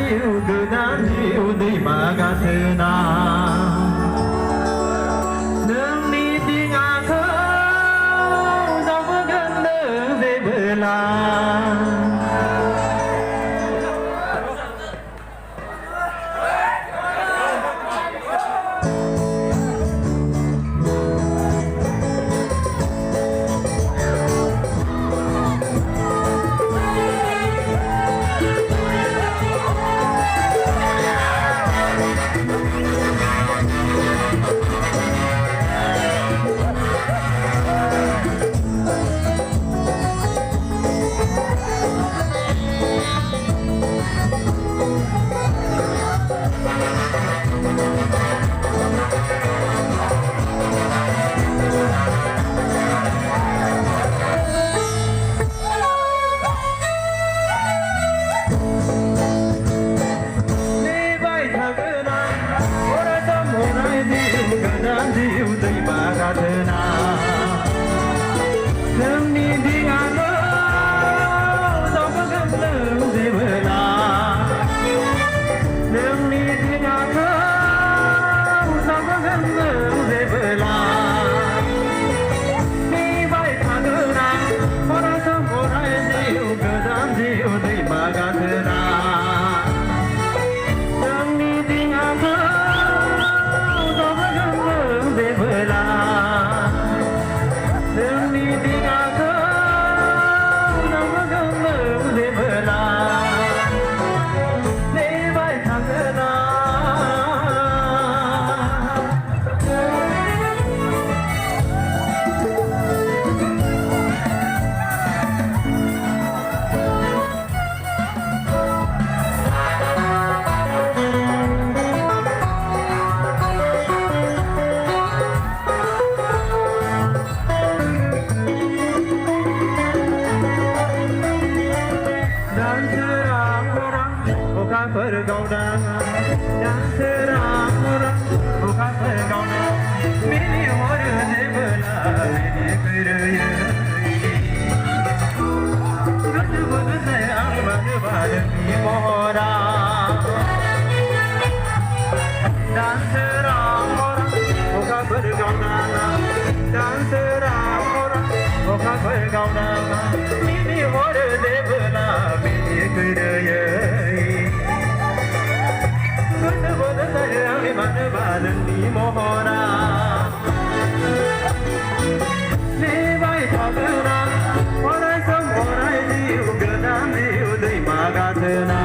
जिउ गोदान जिउ दैमा गाथोना नोंनि दिङाखौ जावबोगोन नों जेबोला गोदान जिउ दैमा गाथोना नोंनि दिङाखौ जावबोगोन नों जेबोला नोंनि दिङाखौ जावबोगोन नों जेबोला नेबाय थागोन आं अरायसम अराय जिउ गोदान जिउ दैमा गाथोना नोंनि दिङाखौ नोंनि दिङाखौ जावबोगोन नों जेबोला नेबाय थागोन आं अखाफोर गावदाङा दानसोरां अखाफोर गावदां मिनि हरो जेबोला मिनि फैरोयो गोसो बोगोन आं मानोबा नोंनि महरा दानसोरां अखाफोर गावदाङा दानसोरां अखाफोर गावदाङा मिनि हरो जेबोला मिनि फैरोयो आंनि मानोबा नोंनि महरा नेबाय थागोन आं अरायसम अराय जिउ गोदान जिउ दैमा गाथोना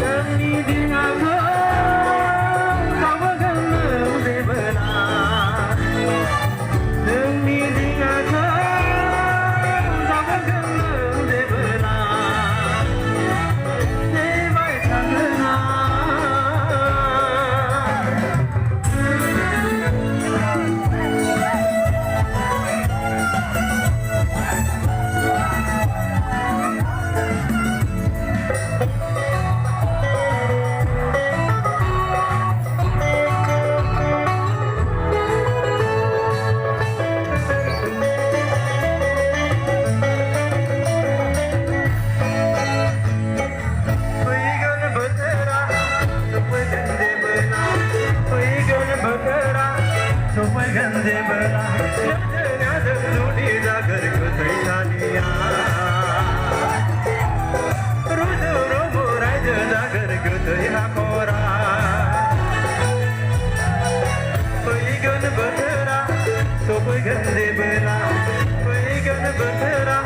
नोंनि दिङाखौ जावबोगोन नों जेबोला नोंनि दिङाखौ जावबोगोन नों जेबोला नेबाय थागोन आं सफैगोन जेबोला नोंजों आंजों जुदि जागोन गोथै सानिया रुजु रुमु रायजो जागोन गोथै हाखरा फैगोन बोथोरा सफैगोन जेबोला फैगोन बोथोरा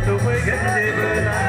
सफैगोन जेबोला